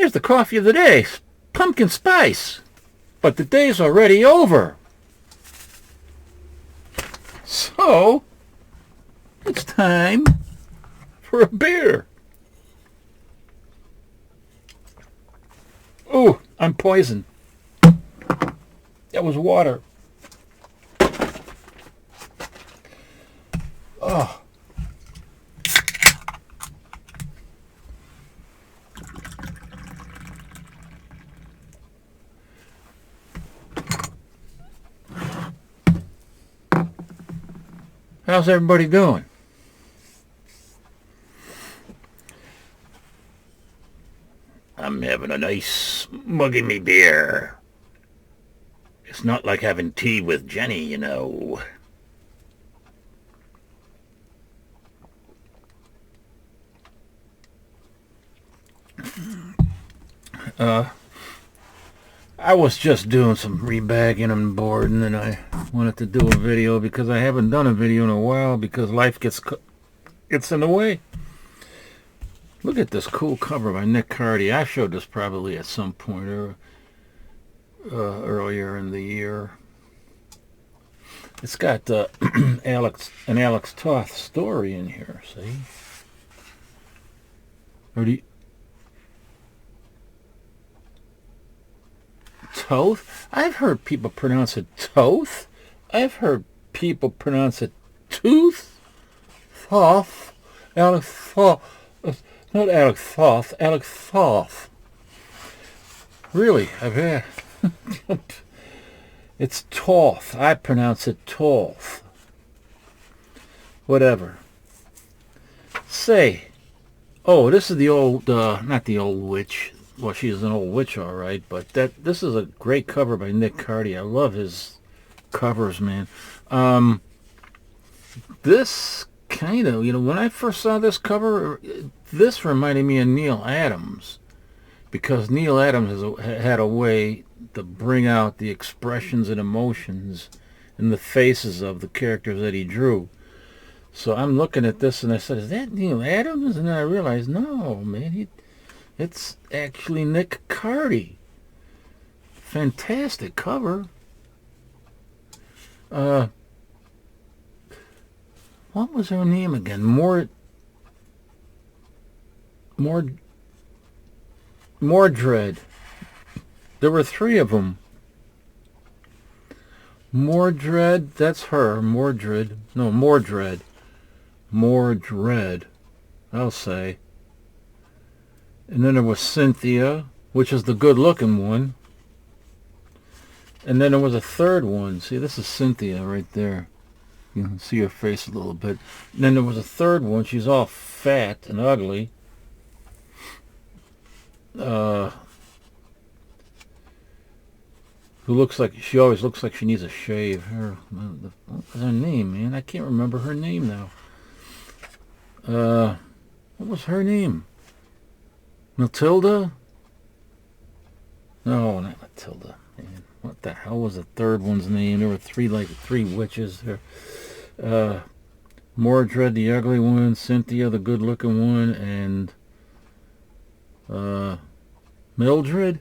here's the coffee of the day. Pumpkin spice. But the day's already over. So, it's time for a beer. Ooh, I'm poisoned. That was water. Oh. How's everybody doing? I'm having a nice mug of me beer. It's not like having tea with Jenny, you know. I was just doing some rebagging on board, and then I wanted to do a video because I haven't done a video in a while because life gets in the way. Look at this cool cover by Nick Cardy. I showed this probably at some point earlier in the year. It's got an Alex Toth story in here, see? Or do you... Toth? I've heard people pronounce it Toth. I've heard people pronounce it Tooth. Thoth. Alex Thoth. Not Alex Thoth. Alex Thoth. Really, I've had... It's Toth. I pronounce it Toth. Whatever. Say. Oh, this is the old... not the old witch. Well, she is an old witch, all right, but this is a great cover by Nick Cardy. I love his covers, man. This kind of, when I first saw this cover, this reminded me of Neil Adams, because Neil Adams had a way to bring out the expressions and emotions in the faces of the characters that he drew. So I'm looking at this, and I said, is that Neil Adams? And then I realized, no, man, it's actually Nick Cardy. Fantastic cover. What was her name again? Mordred. There were 3 of them. Mordred, that's her. Mordred. No, Mordred. Mordred, I'll say. And then there was Cynthia, which is the good-looking one. And then there was a third one. See, this is Cynthia right there. You can see her face a little bit. And then there was a third one. She's all fat and ugly. Who she always looks like she needs a shave. What was her name, man? I can't remember her name now. What was her name? Matilda? No, not Matilda. Man, what the hell was the third one's name? There were 3 witches there. Mordred, the ugly one, Cynthia, the good-looking one, and Mildred?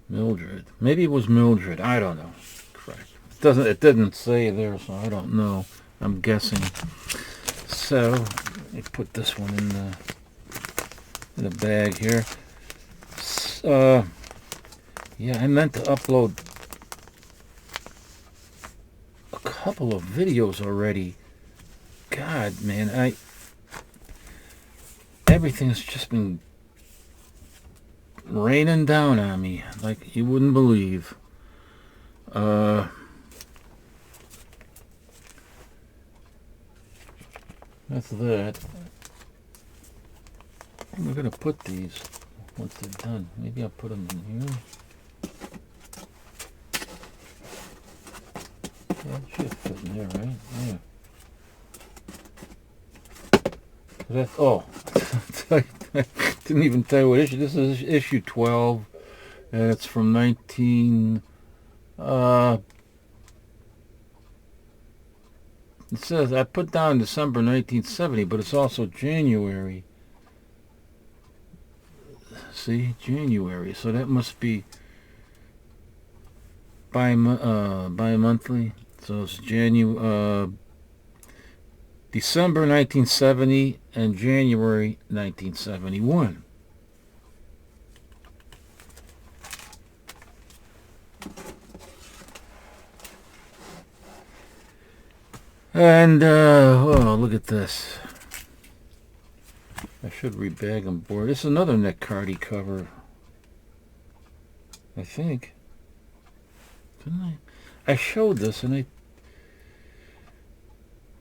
Mildred. Maybe it was Mildred. I don't know. Correct. It didn't say there, so I don't know. I'm guessing. So, let me put this one in the bag here. Yeah, I meant to upload a couple of videos already. God, man, everything's just been raining down on me like you wouldn't believe. That's that. We're going to put these once they're done. Maybe I'll put them in here. Yeah, it should fit in there, right? Yeah. That's, oh, didn't even tell you what issue. This is issue 12, and it's from 19... It says I put down December 1970, but it's also January. See, January. So that must be bi-monthly. So it's December 1970 and January 1971. And, oh, look at this. I should rebag them board. This is another Nick Cardy cover. I think. Didn't I? I showed this, and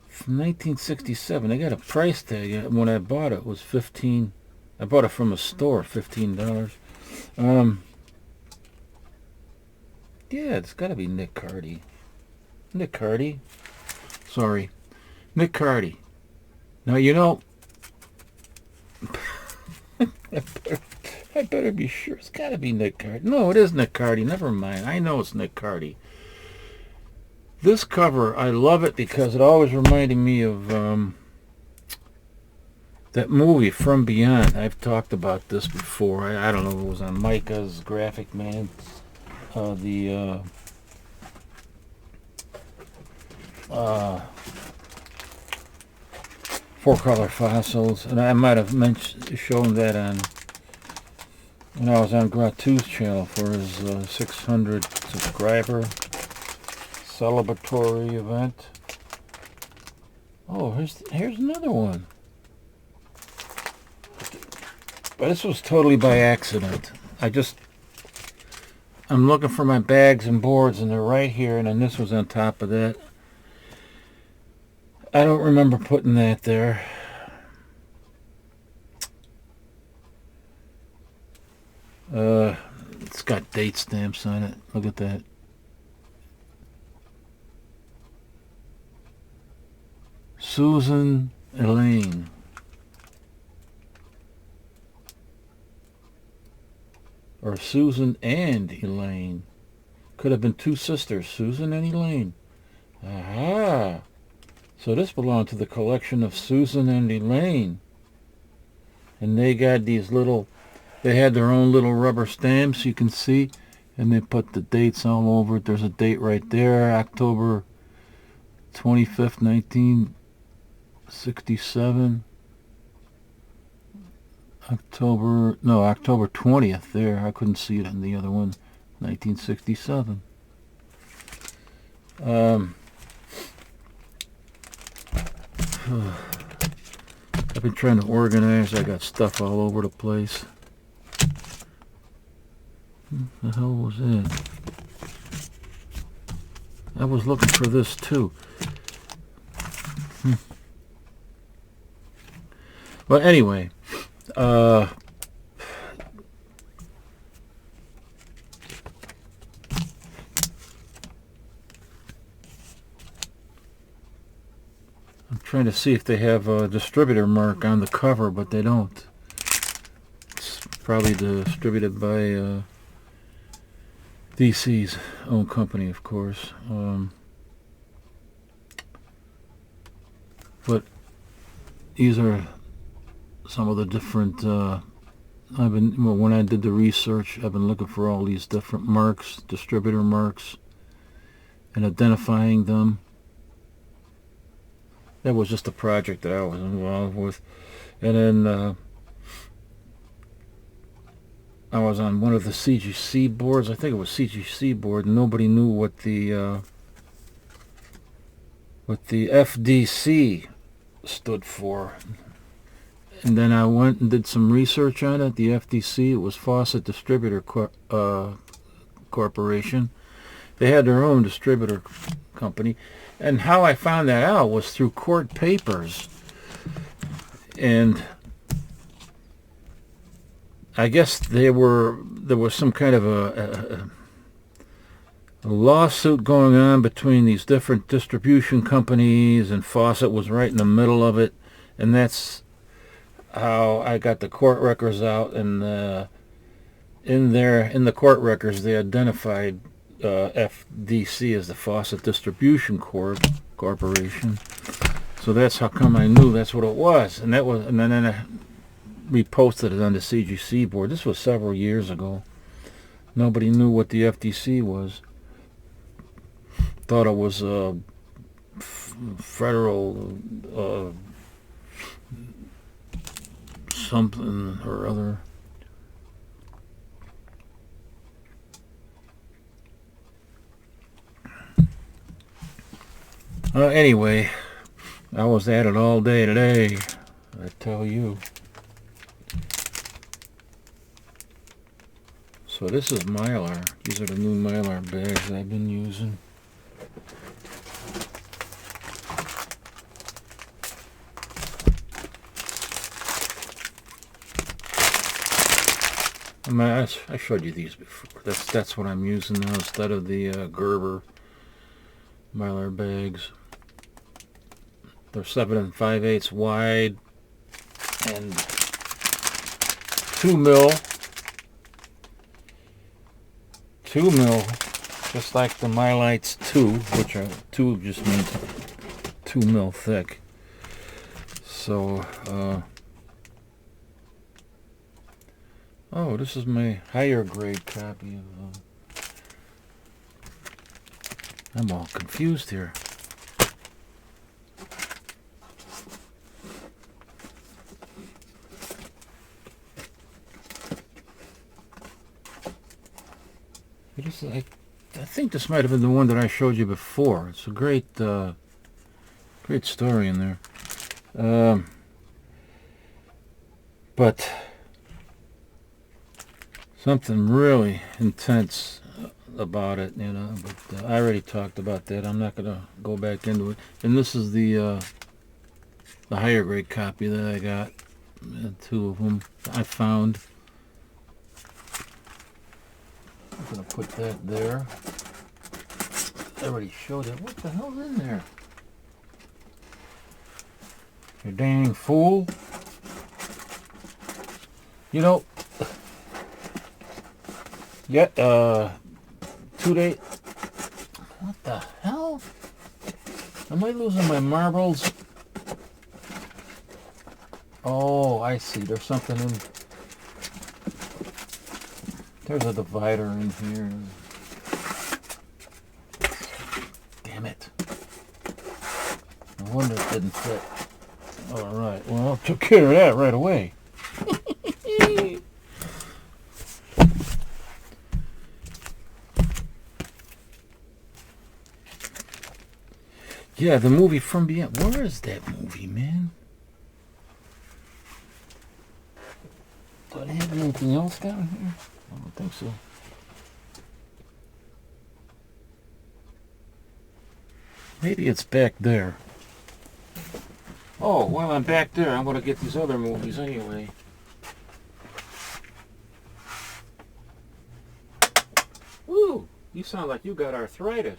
from 1967. I got a price tag. When I bought it, it was $15. I bought it from a store, $15. Yeah, it's got to be Nick Cardy. Nick Cardy. Sorry. Nick Cardy. Now, you know, I better be sure. It's got to be Nick Cardy. No, it is Nick Cardy. Never mind. I know it's Nick Cardy. This cover, I love it because it always reminded me of that movie From Beyond. I've talked about this before. I don't know if it was on Micah's Graphic Man. The four-color fossils, and I might have shown that on when I was on Gratu's channel for his 600 subscriber celebratory event. Oh, here's another one. But this was totally by accident. I'm looking for my bags and boards, and they're right here, and then this was on top of that. I don't remember putting that there. It's got date stamps on it. Look at that. Susan Elaine. Or Susan and Elaine. Could have been two sisters, Susan and Elaine. Aha! So this belonged to the collection of Susan and Elaine. And they got these little, they had their own little rubber stamps, you can see. And they put the dates all over it. There's a date right there, October 25th, 1967. October 20th there. I couldn't see it in the other one. 1967. I've been trying to organize. I got stuff all over the place. What the hell was that? I was looking for this too. Well, anyway, I'm trying to see if they have a distributor mark on the cover, but they don't. It's probably distributed by DC's own company, of course. But these are some of the different, when I did the research, I've been looking for all these different marks, distributor marks, and identifying them. That was just a project that I was involved with. And then I was on one of the CGC boards. I think it was CGC board, and nobody knew what the FDC stood for. And then I went and did some research on it. The FDC, it was Fawcett Distributor Corporation. They had their own distributor company. And how I found that out was through court papers. And I guess there was some kind of a lawsuit going on between these different distribution companies, and Fawcett was right in the middle of it. And that's how I got the court records out, and in the court records they identified FDC as the Fawcett Distribution Corporation, Corporation. So that's how come I knew that's what it was. And then I reposted it on the CGC board. This was several years ago. Nobody knew what the FTC was. Thought it was a federal something or other. Anyway, I was at it all day today, I tell you. So this is Mylar. These are the new Mylar bags I've been using. I showed you these before. That's what I'm using now instead of the Gerber Mylar bags. They're 7 5/8 wide and 2 mil. 2 mil, just like the Mylites 2, which are 2 just means 2 mil thick. So, oh, this is my higher grade copy of. I'm all confused here. I think this might have been the one that I showed you before. It's a great story in there. But something really intense about it, you know. But I already talked about that. I'm not going to go back into it. And this is the higher grade copy that I got. 2 of them I found. I'm going to put that there. I already showed it. What the hell's in there? You dang fool. You know, yet, 2 days. What the hell? Am I losing my marbles? Oh, I see. There's something in. There's a divider in here. Damn it. No wonder it didn't fit. Alright, well, I took care of that right away. Yeah, the movie From Beyond. Where is that movie, man? Do I have anything else down here? I don't think so. Maybe it's back there. Oh, while I'm back there, I'm going to get these other movies anyway. Woo! You sound like you got arthritis.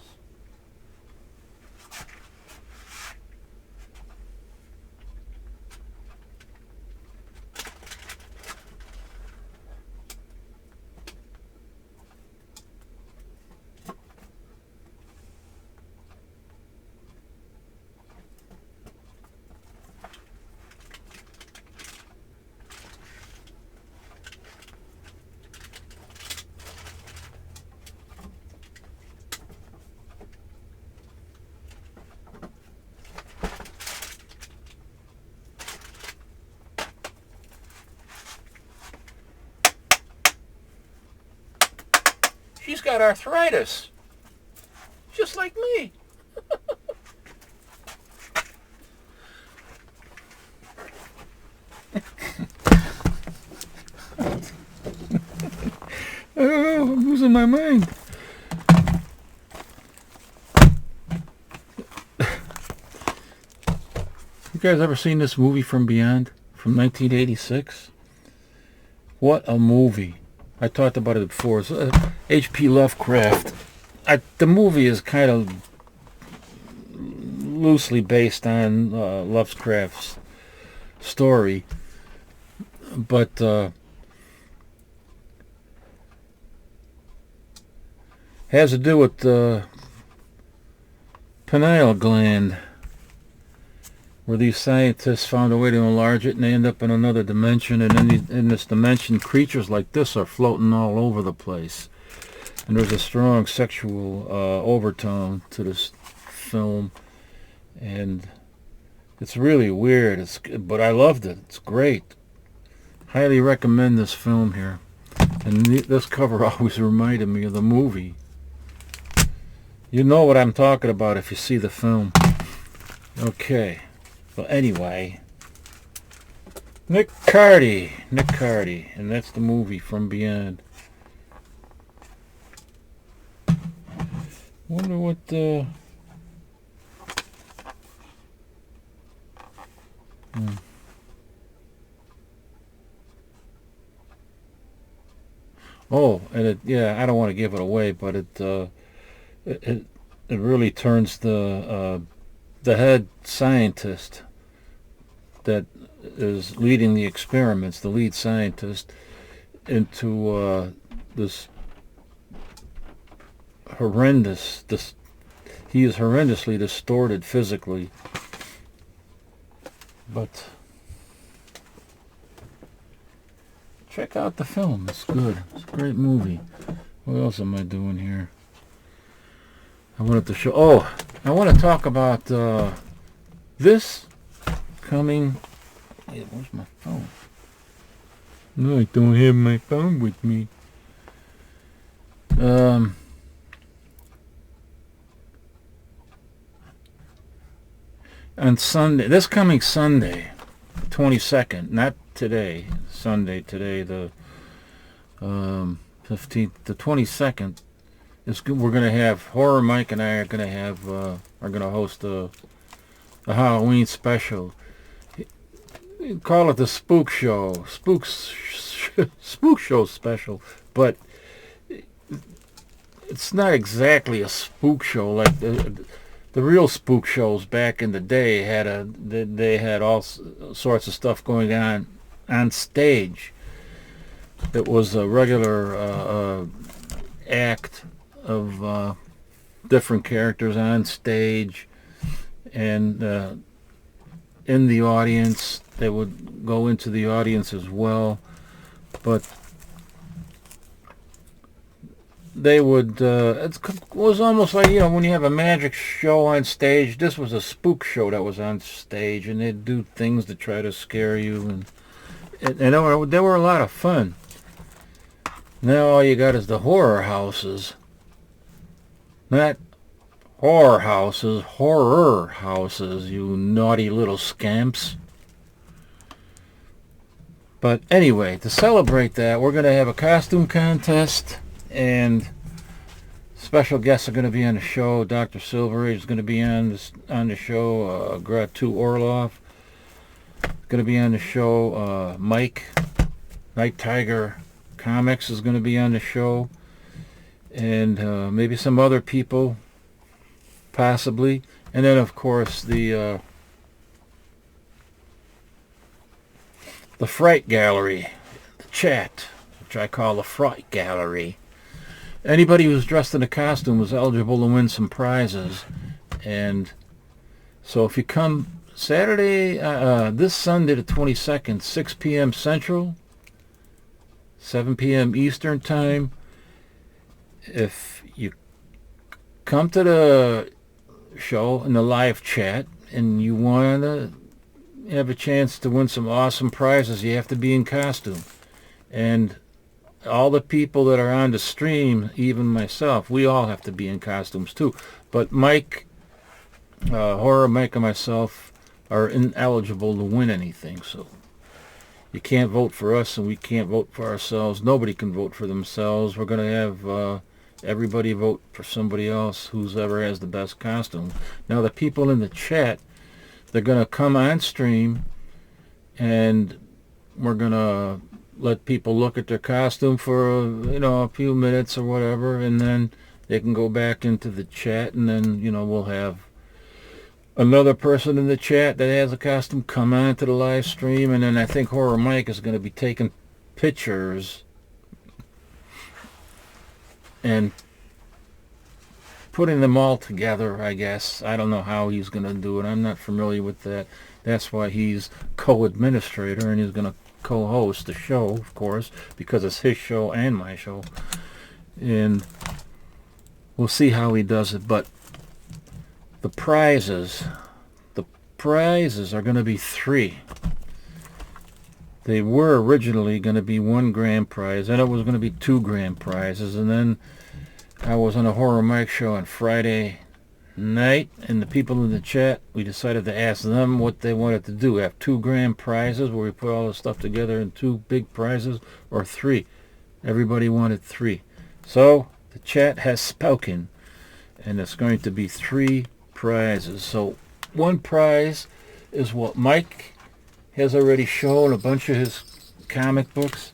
She's got arthritis. Just like me. I don't know, I'm losing my mind. You guys ever seen this movie From Beyond? From 1986? What a movie. I talked about it before. It's H.P. Lovecraft. The movie is kind of loosely based on Lovecraft's story, but has to do with pineal gland, where these scientists found a way to enlarge it, and they end up in another dimension. And in this dimension, creatures like this are floating all over the place. And there's a strong sexual overtone to this film, and it's really weird. But I loved it. It's great. Highly recommend this film here. And this cover always reminded me of the movie. You know what I'm talking about if you see the film. Okay. Well, anyway, Nick Cardy, and that's the movie From Beyond. Wonder what the... Oh, and I don't want to give it away, but it really turns the head scientist that is leading the experiments, the lead scientist, into this horrendous. He is horrendously distorted physically, but check out the film. It's good. It's a great movie. What else am I doing here? I wanted to show... Oh, I want to talk about this coming... Hey, where's my phone? No, I don't have my phone with me. On Sunday, this coming Sunday, 22nd, not today, Sunday, today, the 15th, the 22nd, we're going to have, Horror Mike and I are going to have, are going to host a Halloween special. Call it the Spook Show, Spook Show special, but it's not exactly a spook show. Like the real spook shows back in the day they had all sorts of stuff going on stage. It was a regular act of different characters on stage, and in the audience. They would go into the audience as well, but they would, it was almost like, when you have a magic show on stage. This was a spook show that was on stage, and they'd do things to try to scare you, and they were a lot of fun. Now all you got is the horror houses. Not horror houses, you naughty little scamps. But anyway, to celebrate that, we're going to have a costume contest, and special guests are going to be on the show. Dr. silverAge is going to be on the show. Gratu Orloff is going to be on the show. Mike, Night Tiger Comics is going to be on the show, and maybe some other people, possibly. And then, of course, the Fright Gallery, the chat, which I call the Fright Gallery. Anybody who's dressed in a costume was eligible to win some prizes. And so if you come Saturday, this Sunday the 22nd, 6 p.m. Central, 7 p.m. Eastern Time, if you come to the show in the live chat and you want to have a chance to win some awesome prizes, you have to be in costume. And all the people that are on the stream, even myself, we all have to be in costumes too. But Mike, Horror Mike and myself are ineligible to win anything, so you can't vote for us and we can't vote for ourselves. Nobody can vote for themselves. We're going to have everybody vote for somebody else who's ever has the best costume. Now the people in the chat, they're going to come on stream, and we're going to let people look at their costume for a few minutes or whatever, and then they can go back into the chat, and then we'll have another person in the chat that has a costume come on to the live stream, and then I think Horror Mike is going to be taking pictures and putting them all together, I guess. I don't know how he's going to do it. I'm not familiar with that. That's why he's co-administrator, and he's going to co-host the show, of course, because it's his show and my show. And we'll see how he does it. But the prizes are going to be 3. They were originally going to be 1 grand prize, and it was going to be 2 grand prizes, and then I was on a Horror Mike show on Friday night, and the people in the chat, we decided to ask them what they wanted to do. Have 2 grand prizes where we put all the stuff together in 2 big prizes, or 3. Everybody wanted 3. So the chat has spoken, and it's going to be 3 prizes. So 1 prize is what Mike has already shown, a bunch of his comic books,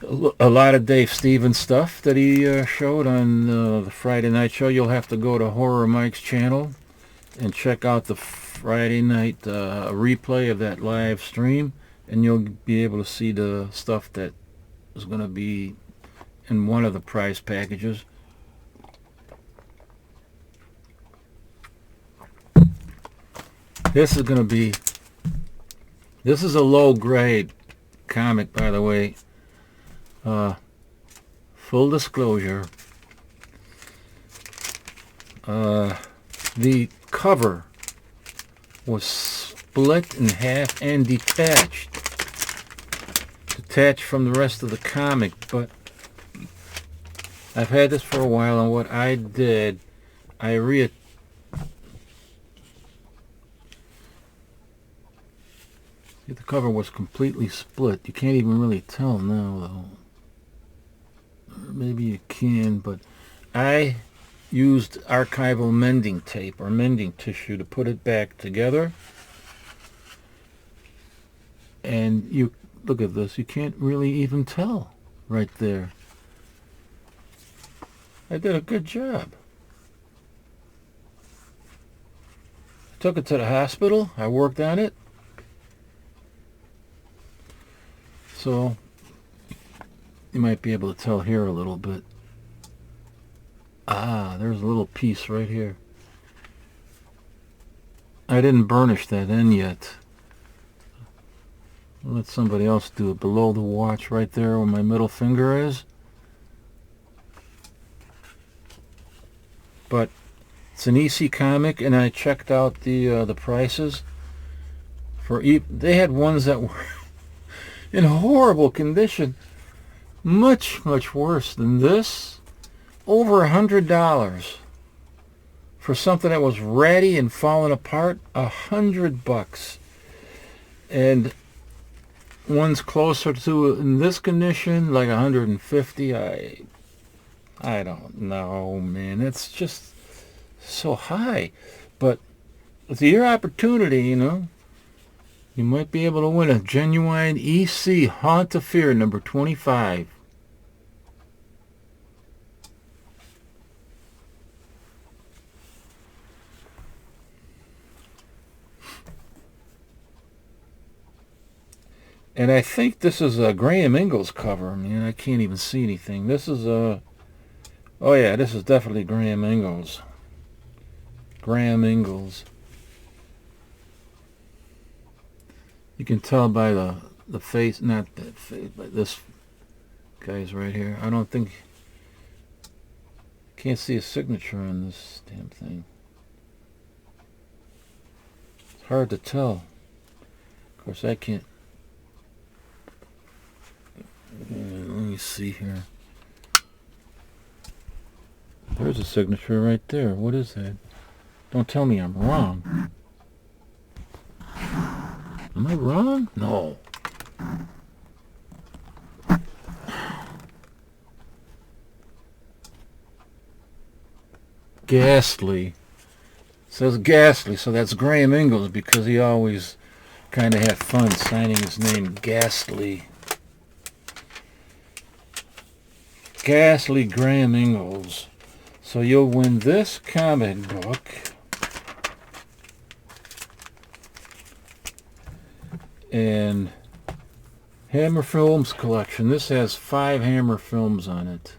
a lot of Dave Stevens stuff that he showed on the Friday night show. You'll have to go to Horror Mike's channel and check out the Friday night replay of that live stream, and you'll be able to see the stuff that is going to be in one of the prize packages. This is a low grade comic, by the way. Full disclosure, the cover was split in half and detached from the rest of the comic, but I've had this for a while, and what I did, the cover was completely split. You can't even really tell now, though. Or maybe you can, but I used archival mending tape or mending tissue to put it back together. And you look at this, you can't really even tell right there. I did a good job. Took it to the hospital. I worked on it. So you might be able to tell here a little bit. There's a little piece right here. I didn't burnish that in yet. I'll let somebody else do it. Below the watch right there where my middle finger is. But it's an EC comic, and I checked out the prices. They had ones that were in horrible condition, much worse than this. Over $100 for something that was ratty and falling apart. $100, and one's closer to in this condition like 150. I don't know, man. It's just so high, but it's your opportunity, you know. You might be able to win a genuine EC Haunt of Fear number 25. And I think this is a Graham Ingalls cover. I mean, I can't even see anything. This is a... Oh yeah, this is definitely Graham Ingalls. Graham Ingalls. You can tell by the face, not that face, but this guy's right here. I don't think... Can't see a signature on this damn thing. It's hard to tell. Of course, I can't... Let me see here. There's a signature right there. What is that? Don't tell me I'm wrong. Am I wrong? No. Ghastly. It says Ghastly, so that's Graham Ingalls, because he always kind of had fun signing his name Ghastly. Ghastly Graham Ingalls. So you'll win this comic book. And Hammer Films collection. This has 5 Hammer films on it.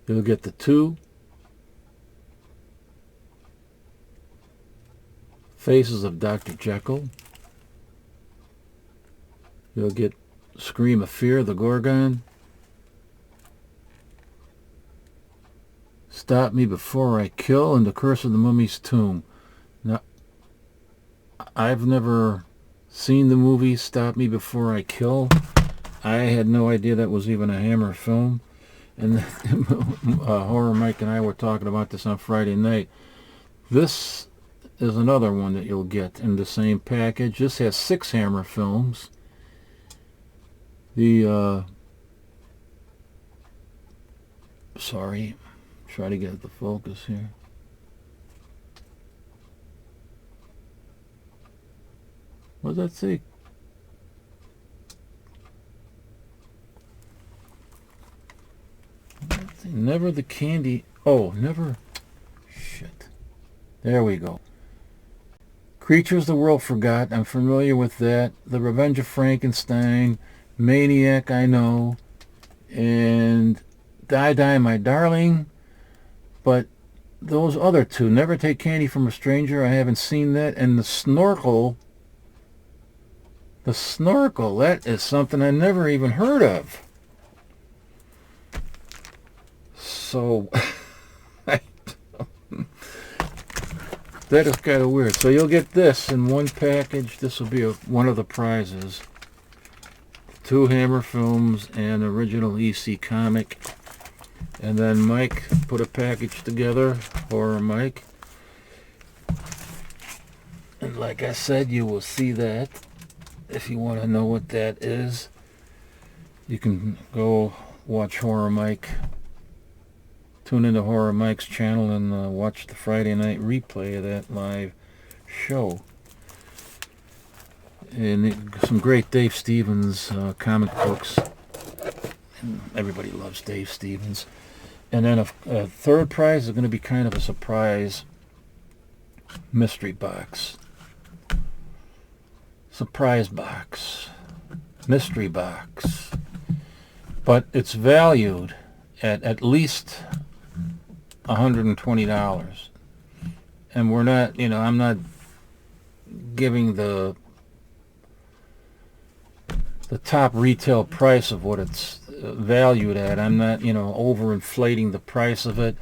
You'll get the 2 faces of Dr. Jekyll. You'll get Scream of Fear, the Gorgon. Stop Me Before I Kill, and The Curse of the Mummy's Tomb. Now, I've never seen the movie Stop Me Before I Kill. I had no idea that was even a Hammer film. And Horror Mike and I were talking about this on Friday night. This is another one that you'll get in the same package. This has 6 Hammer films. Sorry, try to get the focus here. What does that say? Never the Candy. Oh, never. Shit. There we go. Creatures the World Forgot. I'm familiar with that. The Revenge of Frankenstein. Maniac, I know. And Die, Die, My Darling. But those other 2, Never Take Candy from a Stranger, I haven't seen that. And The Snorkel. The Snorkel, that is something I never even heard of. So, that is kind of weird. So you'll get this in one package. This will be one of the prizes. 2 Hammer films and original EC comic. And then Mike put a package together, Horror Mike. And like I said, you will see that. If you want to know what that is, you can go watch Horror Mike. Tune into Horror Mike's channel and watch the Friday night replay of that live show. And some great Dave Stevens comic books. And everybody loves Dave Stevens. And then a third prize is going to be kind of a surprise mystery box. Surprise box. Mystery box. But it's valued at least $120. And we're not, I'm not giving the top retail price of what it's valued at. I'm not, overinflating the price of it.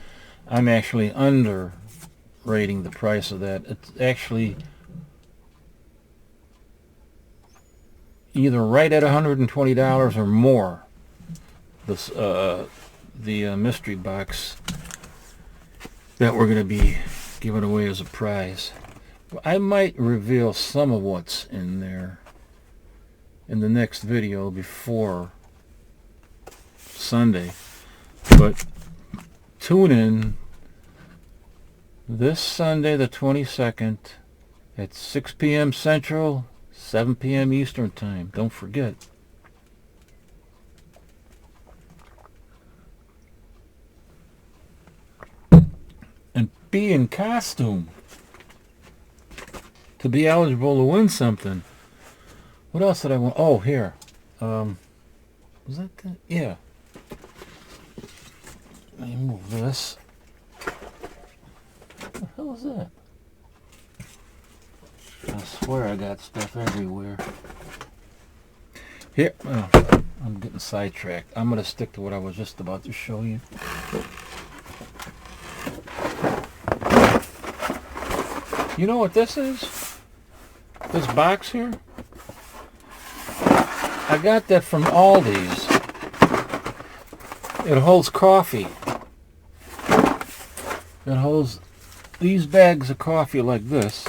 I'm actually underrating the price of that. It's actually either right at $120 or more. The mystery box that we're going to be giving away as a prize. I might reveal some of what's in there in the next video before Sunday. But tune in this Sunday the 22nd at 6 p.m. Central, 7 p.m. Eastern Time. Don't forget. And be in costume to be eligible to win something. What else did I want? Oh, here. Was that the... Yeah. Let me move this. What the hell is that? I swear I got stuff everywhere. Here. Oh, I'm getting sidetracked. I'm going to stick to what I was just about to show you. You know what this is? This box here? I got that from Aldi's. It holds coffee. It holds these bags of coffee like this.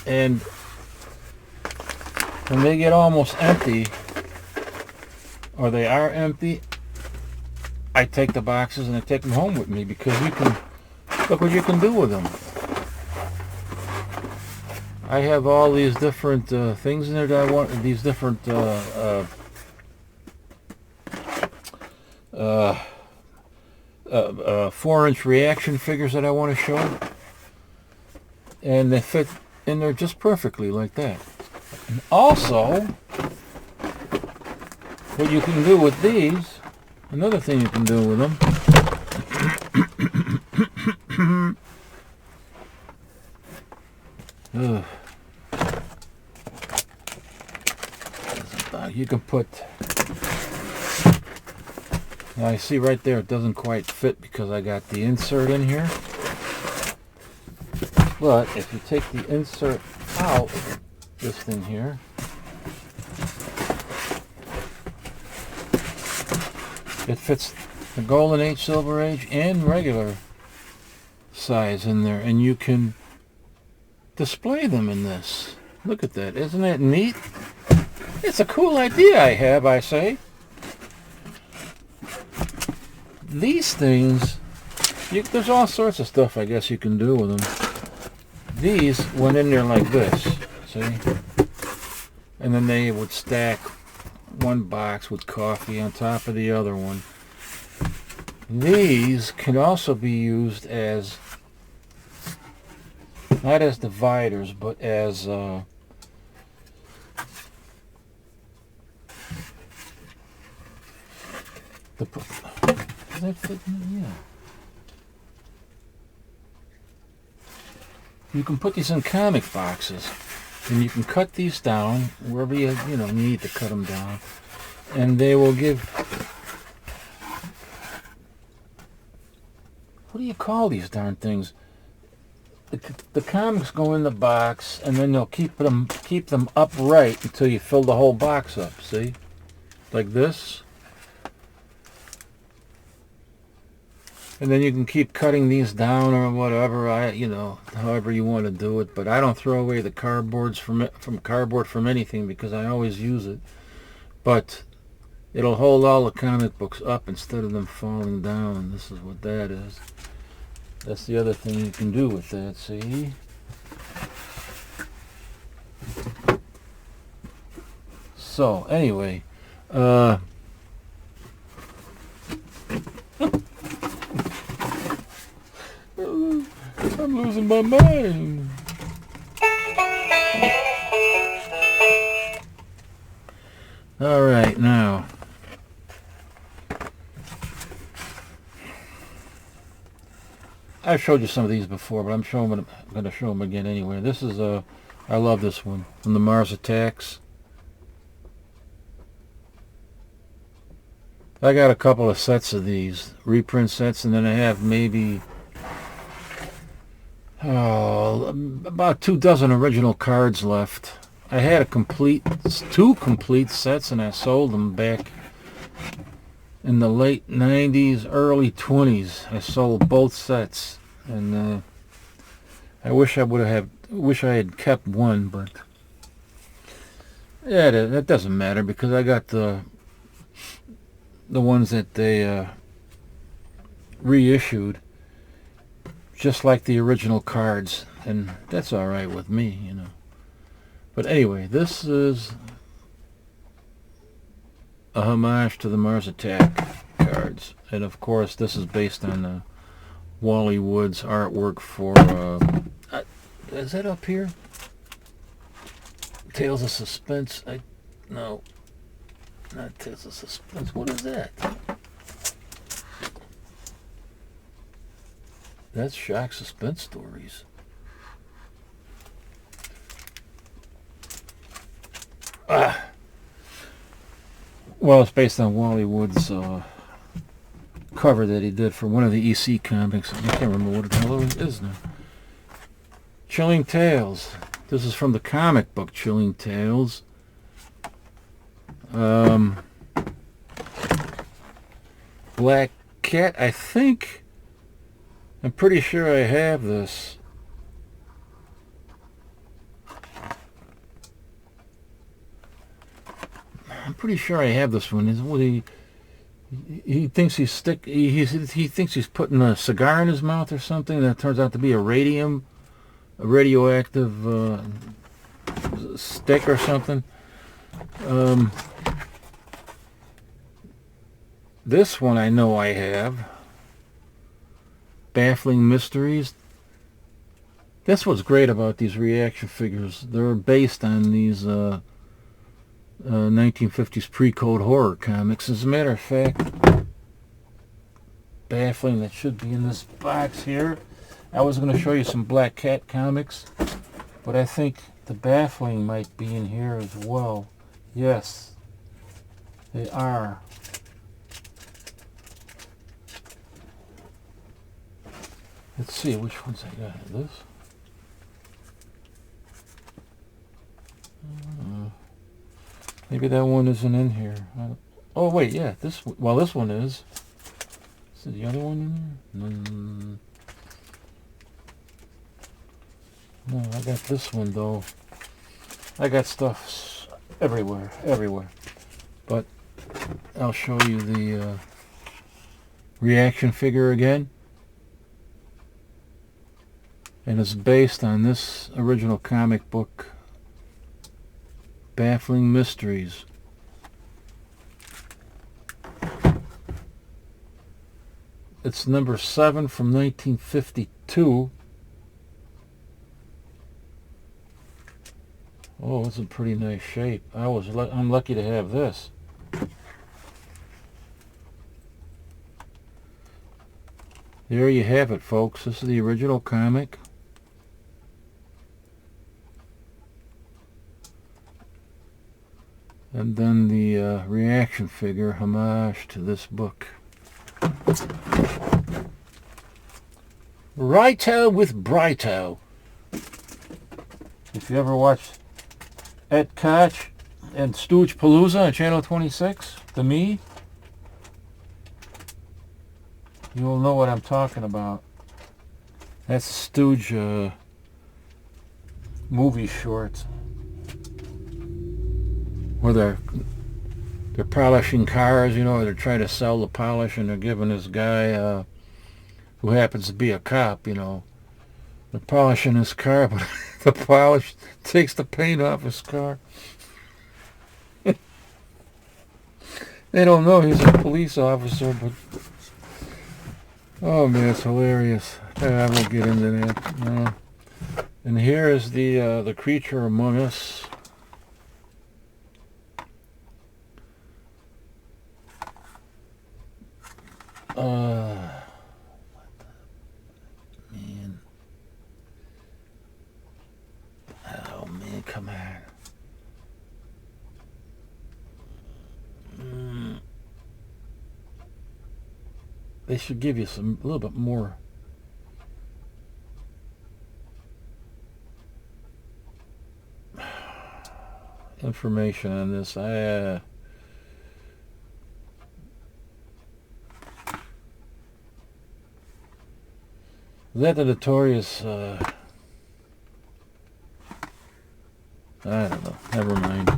And when they get almost empty, or they are empty, I take the boxes and I take them home with me, because you can, look what you can do with them. I have all these different things in there that I want, these different 4-inch reaction figures that I want to show. And they fit in there just perfectly like that. And also, what you can do with these, another thing you can do with them, you can put, now I see right there it doesn't quite fit because I got the insert in here. But if you take the insert out, this thing here, it fits the Golden Age, Silver Age, and regular size in there, and you can display them in this. Look at that. Isn't that neat? It's a cool idea I have, I say. These things, there's all sorts of stuff I guess you can do with them. These went in there like this, see? And then they would stack one box with coffee on top of the other one. These can also be used as, not as dividers, but as does that fit in? Yeah. You can put these in comic boxes, and you can cut these down wherever you need to cut them down, and they will give, what do you call these darn things? The comics go in the box, and then they'll keep them upright until you fill the whole box up. See, like this. And then you can keep cutting these down or whatever, however you want to do it. But I don't throw away the cardboard from anything because I always use it. But it'll hold all the comic books up instead of them falling down. This is what that is. That's the other thing you can do with that, see? So, anyway, I'm losing my mind. All right, now. I've showed you some of these before, but I'm going to show them again anyway. This is I love this one from the Mars Attacks. I got a couple of sets of these reprint sets, and then I have maybe about 24 original cards left. I had two complete sets, and I sold them back in the late 90s, early 20s. I sold both sets, and I wish I had kept one, but yeah, that doesn't matter because I got the ones that they reissued, just like the original cards, and that's all right with me, But anyway, this is a homage to the Mars Attack cards, and of course this is based on Wally Wood's artwork for is that up here? Tales of Suspense. No, not Tales of Suspense. What is that? That's Shock Suspense Stories. Well, it's based on Wally Wood's cover that he did for one of the EC comics. I can't remember what the hell it is now. Chilling Tales. This is from the comic book Chilling Tales. Black Cat, I think. I'm pretty sure I have this. I'm pretty sure I have this one. He thinks he thinks he's putting a cigar in his mouth or something. That turns out to be a radioactive stick or something. This one I know I have. Baffling Mysteries. That's what's great about these reaction figures. They're based on these 1950s pre-code horror comics. As a matter of fact, baffling that should be in this box here. I was going to show you some Black Cat comics, but I think the baffling might be in here as well. Yes, they are. Let's see which ones I got. This. Maybe that one isn't in here. Oh wait, yeah. This one is. Is the other one in there? No, I got this one though. I got stuff everywhere. But I'll show you the reaction figure again. And it's based on this original comic book, Baffling Mysteries. It's number 7 from 1952. Oh, it's in pretty nice shape. I'm lucky to have this. There you have it, folks. This is the original comic. And then the reaction figure, homage to this book. Righto with Brighto. If you ever watched Ed Koch and Stooge Palooza on Channel 26, the Me, you'll know what I'm talking about. That's a Stooge movie short where they're polishing cars, or they're trying to sell the polish, and they're giving this guy who happens to be a cop, they're polishing his car, but the polish takes the paint off his car. They don't know he's a police officer, but oh man, it's hilarious. I won't get into that. No. And here is the creature among us. Man. Oh man, come on. They should give you a little bit more information on this. That the notorious, I don't know, never mind.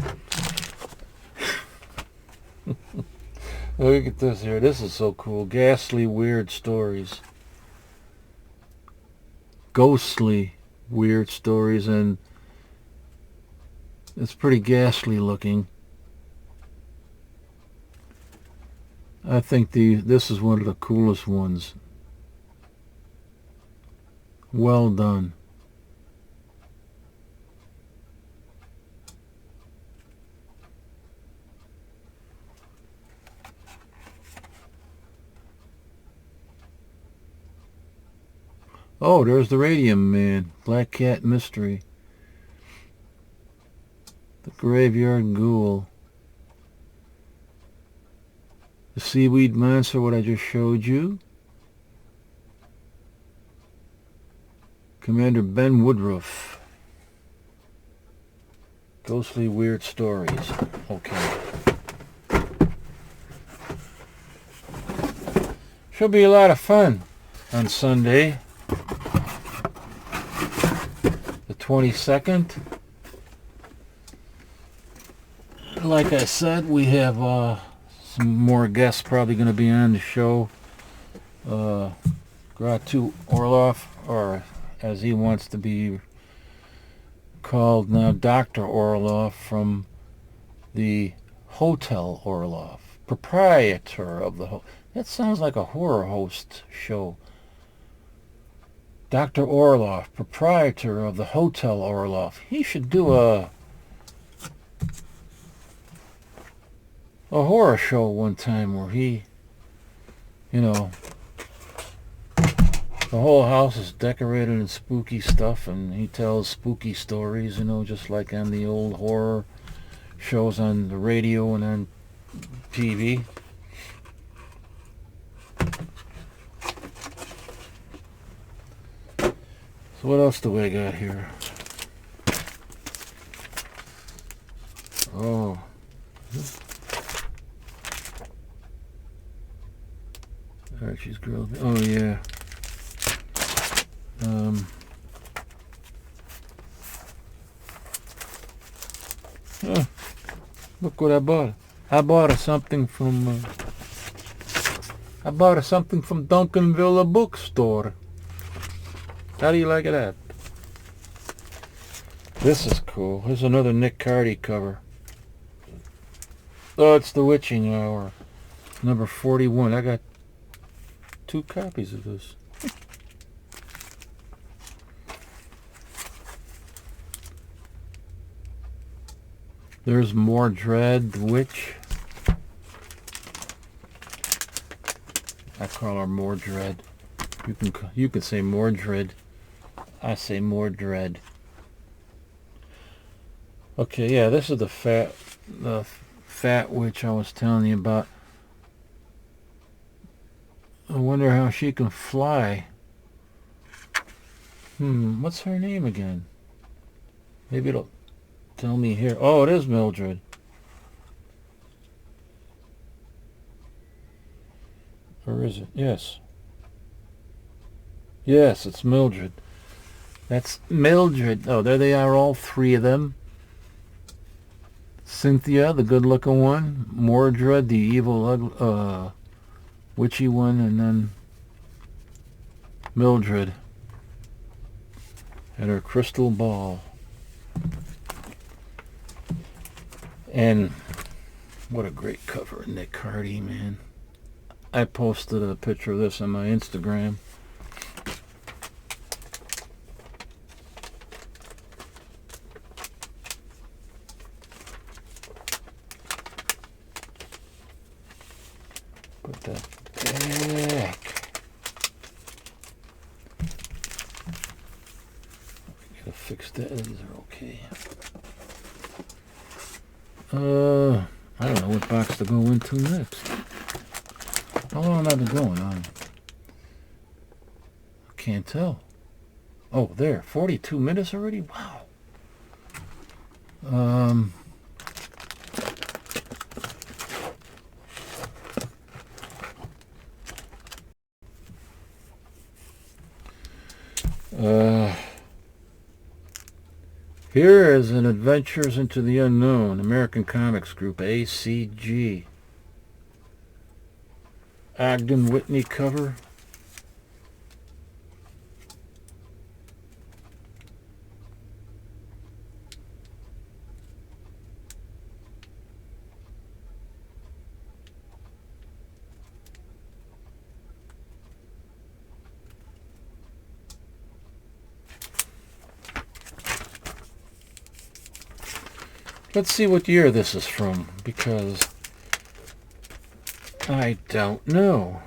Look at this here, this is so cool. Ghastly Weird Stories. Ghostly Weird Stories, and it's pretty ghastly looking. I think this is one of the coolest ones. Well done. Oh, there's the Radium Man. Black Cat Mystery. The Graveyard Ghoul. The Seaweed Monster, what I just showed you. Commander Ben Woodruff. Ghostly Weird Stories. Okay. Should be a lot of fun on Sunday, the 22nd. Like I said, we have some more guests probably going to be on the show. Gratu Orloff, or as he wants to be called now, Dr. Orloff, from the Hotel Orloff, proprietor of the that sounds like a horror host show. Dr. Orloff, proprietor of the Hotel Orloff. He should do a horror show one time where he, you know, the whole house is decorated in spooky stuff, and he tells spooky stories, you know, just like on the old horror shows on the radio and on TV. So what else do I got here? Oh. Archie's Grill. Oh, yeah. Oh, look what I bought. I bought something from Duncanville bookstore. How do you like that? This is cool. Here's another Nick Cardy cover. Oh, it's The Witching Hour, number 41. I got 2 copies of this. There's Mordred the Witch. I call her Mordred. You can say Mordred. I say Mordred. Okay, yeah, this is the fat witch I was telling you about. I wonder how she can fly. What's her name again? Maybe it'll tell me here. Oh, it is Mildred. Or is it? Yes. Yes, it's Mildred. That's Mildred. Oh, there they are, all 3 of them. Cynthia, the good-looking one. Mordred, the evil, witchy one. And then Mildred and her crystal ball. And what a great cover, Nick Cardy, man. I posted a picture of this on my Instagram. Put that back. Gotta fix that. These are okay. I don't know what box to go into next. How long have I been going on? I can't tell. Oh, there. 42 minutes already? Wow. Here is an Adventures into the Unknown, American Comics Group, ACG. Ogden Whitney cover. Let's see what year this is from, because I don't know.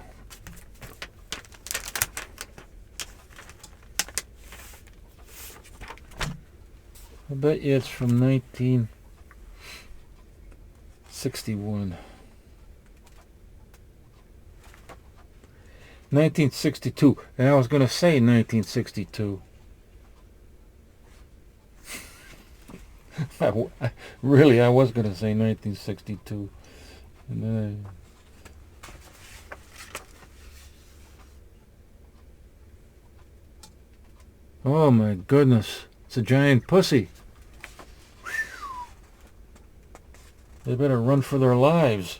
I bet you it's from 1961. 1962. And I was going to say 1962. I was going to say 1962. And then oh my goodness. It's a giant pussy. They better run for their lives.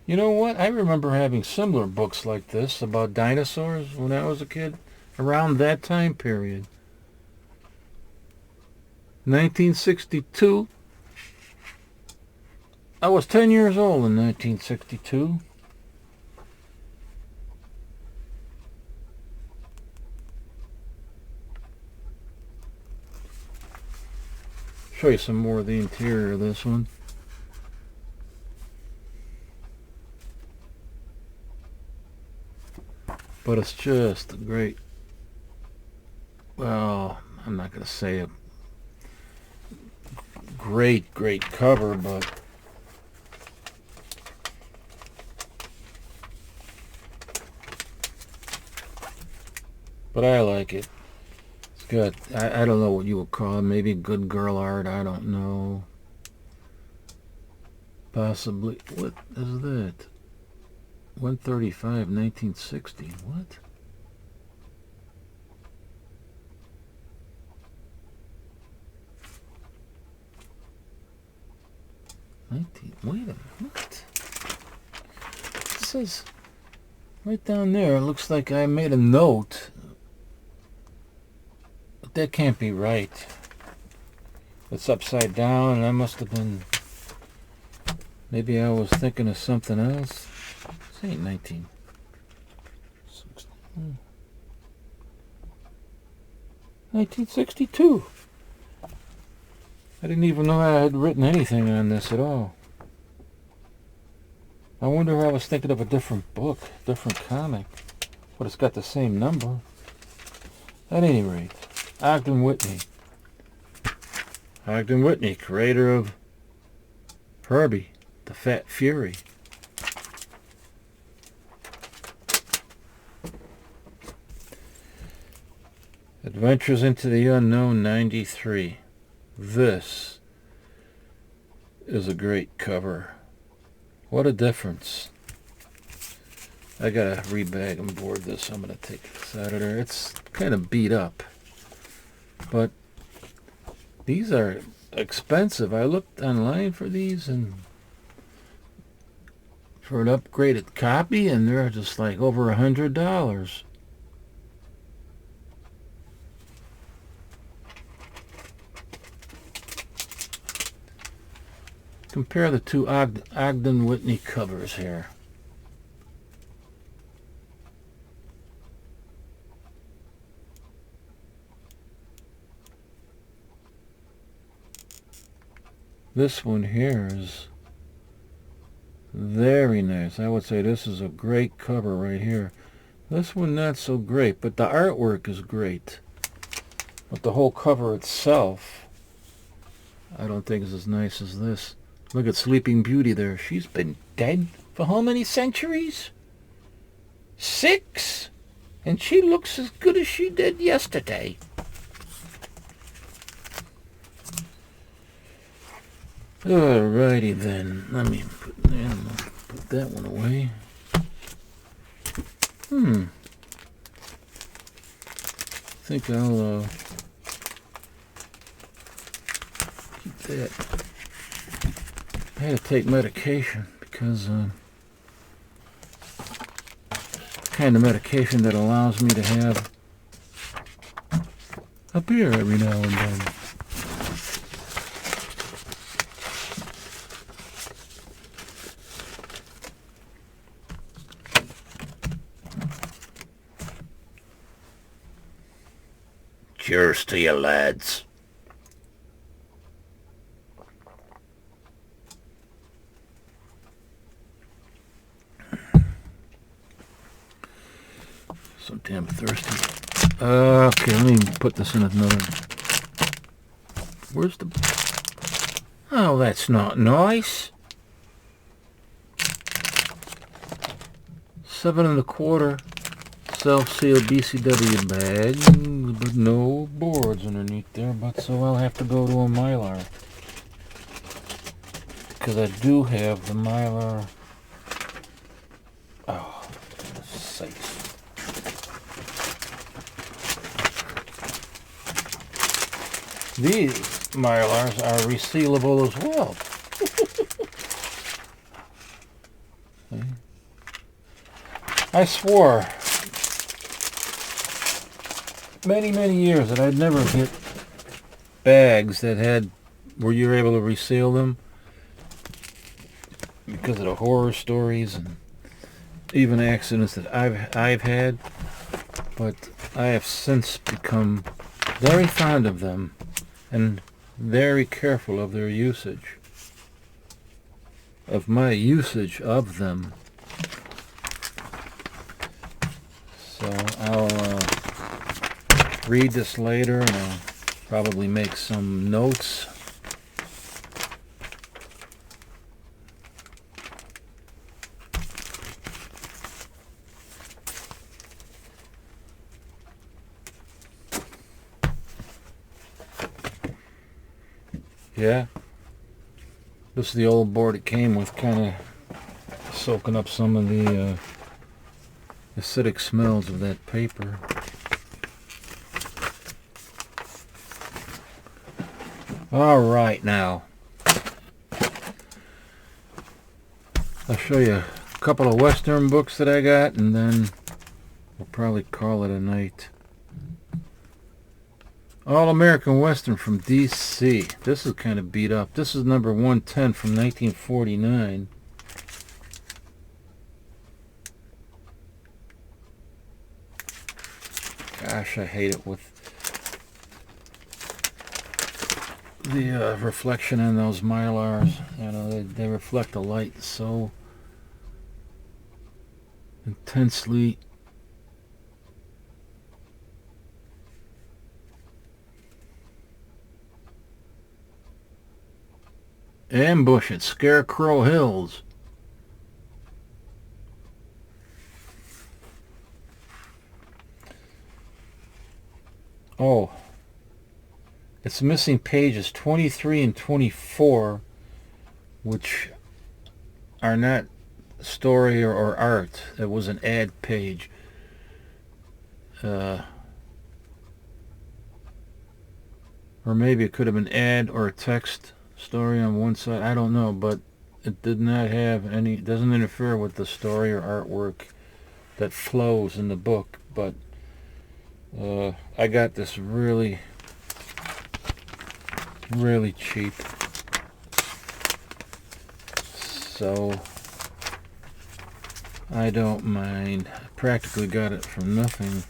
You know what? I remember having similar books like this about dinosaurs when I was a kid, around that time period. 1962. I was 10 years old in 1962. show you some more of the interior of this one. But it's just a great, well, I'm not going to say a great cover, but I like it. It's good. I don't know what you would call it. Maybe good girl art. I don't know. Possibly. What is that? 135, 1960. What? Wait a minute. What? It says right down there. It looks like I made a note. But that can't be right. It's upside down, and I must have been. Maybe I was thinking of something else. This ain't 1960. 1962. I didn't even know I had written anything on this at all. I wonder if I was thinking of a different book, different comic, but it's got the same number. At any rate, Ogden Whitney. Ogden Whitney, creator of Herbie, the Fat Fury. Adventures into the Unknown, 93. This is a great cover. What a difference. I gotta rebag and board this. I'm gonna take this out of there. It's kind of beat up, but these are expensive. I looked online for these and for an upgraded copy, and they're just like over $100. Compare the two Ogden Whitney covers here. This one here is very nice. I would say this is a great cover right here. This one not so great, but the artwork is great. But the whole cover itself, I don't think is as nice as this. Look at Sleeping Beauty there. She's been dead for how many centuries? 6? And she looks as good as she did yesterday. Alrighty then. Let me put that one away. I think I'll keep that. I had to take medication because the kind of medication that allows me to have a beer every now and then. Cheers to you, lads. So damn thirsty. Okay, let me put this in another. Where's the... Oh, that's not nice. 7 1/4 self-sealed BCW bag, but no boards underneath there, but so I'll have to go to a Mylar. Because I do have the Mylar. Oh, for goodness sakes. These Mylars are resealable as well. I swore many years that I'd never get bags that had where you were able to reseal them because of the horror stories and even accidents that I've had, but I have since become very fond of them, and very careful of their usage, of my usage of them. So I'll read this later, and I'll probably make some notes. Yeah, this is the old board it came with, kind of soaking up some of the acidic smells of that paper. All right, now I'll show you a couple of Western books that I got, and then we'll probably call it a night. All-American Western from D.C. This is kind of beat up. This is number 110 from 1949. Gosh, I hate it with the reflection in those Mylars. You know, they reflect the light so intensely. Ambush at Scarecrow Hills. Oh, it's missing pages 23 and 24, which are not story or art. It was an ad page. Or maybe it could have been ad or a text story on one side. I don't know, but it did not have any, it doesn't interfere with the story or artwork that flows in the book. But I got this really cheap, so I don't mind. I practically got it for nothing.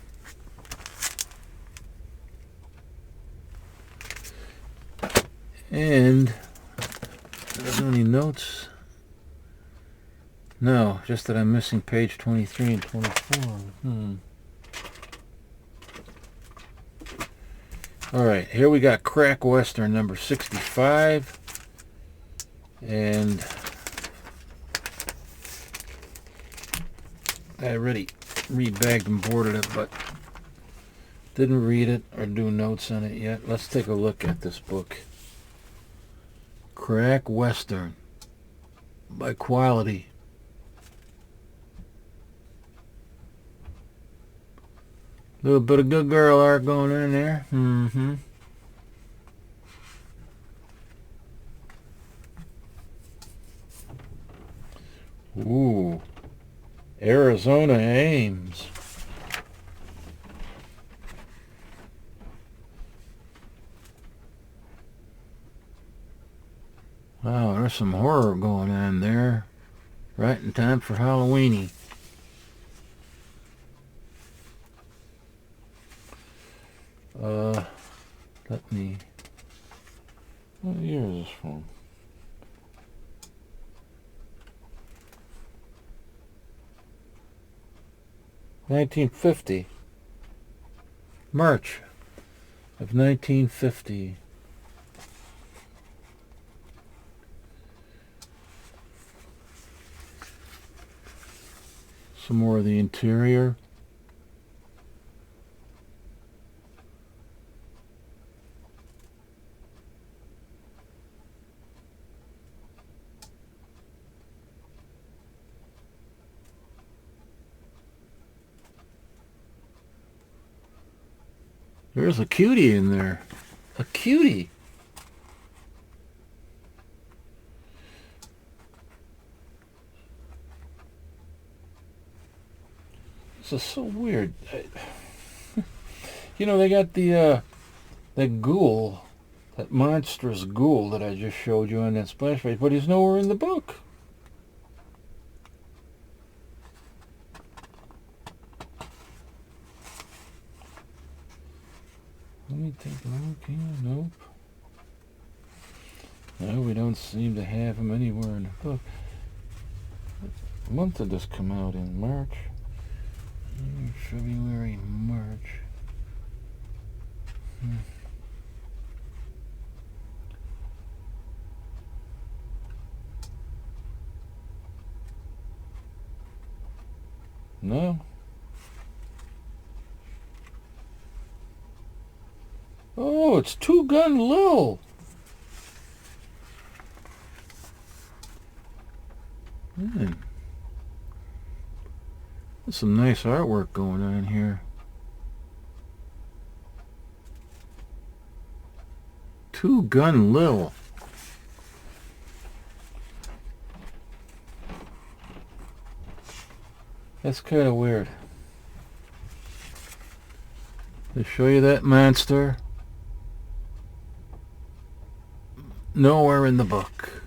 And there's any notes? No, just that I'm missing page 23 and 24. Alright, here we got Crack Western number 65. And I already rebagged and boarded it, but didn't read it or do notes on it yet. Let's take a look at this book. Crack Western by Quality. Little bit of good girl art going in there. Ooh, Arizona Ames. Wow, there's some horror going on there. Right in time for Halloweeny. Let me... What year is this from? $1950. March of 1950. Some more of the interior. There's a cutie in there. A cutie. This is so weird. You know, they got the that ghoul, that monstrous ghoul that I just showed you on that splash page, but he's nowhere in the book. Let me take a look here. Nope. No, we don't seem to have them anywhere in the book. What month did this come out in? March? February, March. No. Oh, it's Two Gun Lil. There's some nice artwork going on here. Two Gun Lil. That's kind of weird. They show you that monster. Nowhere in the book.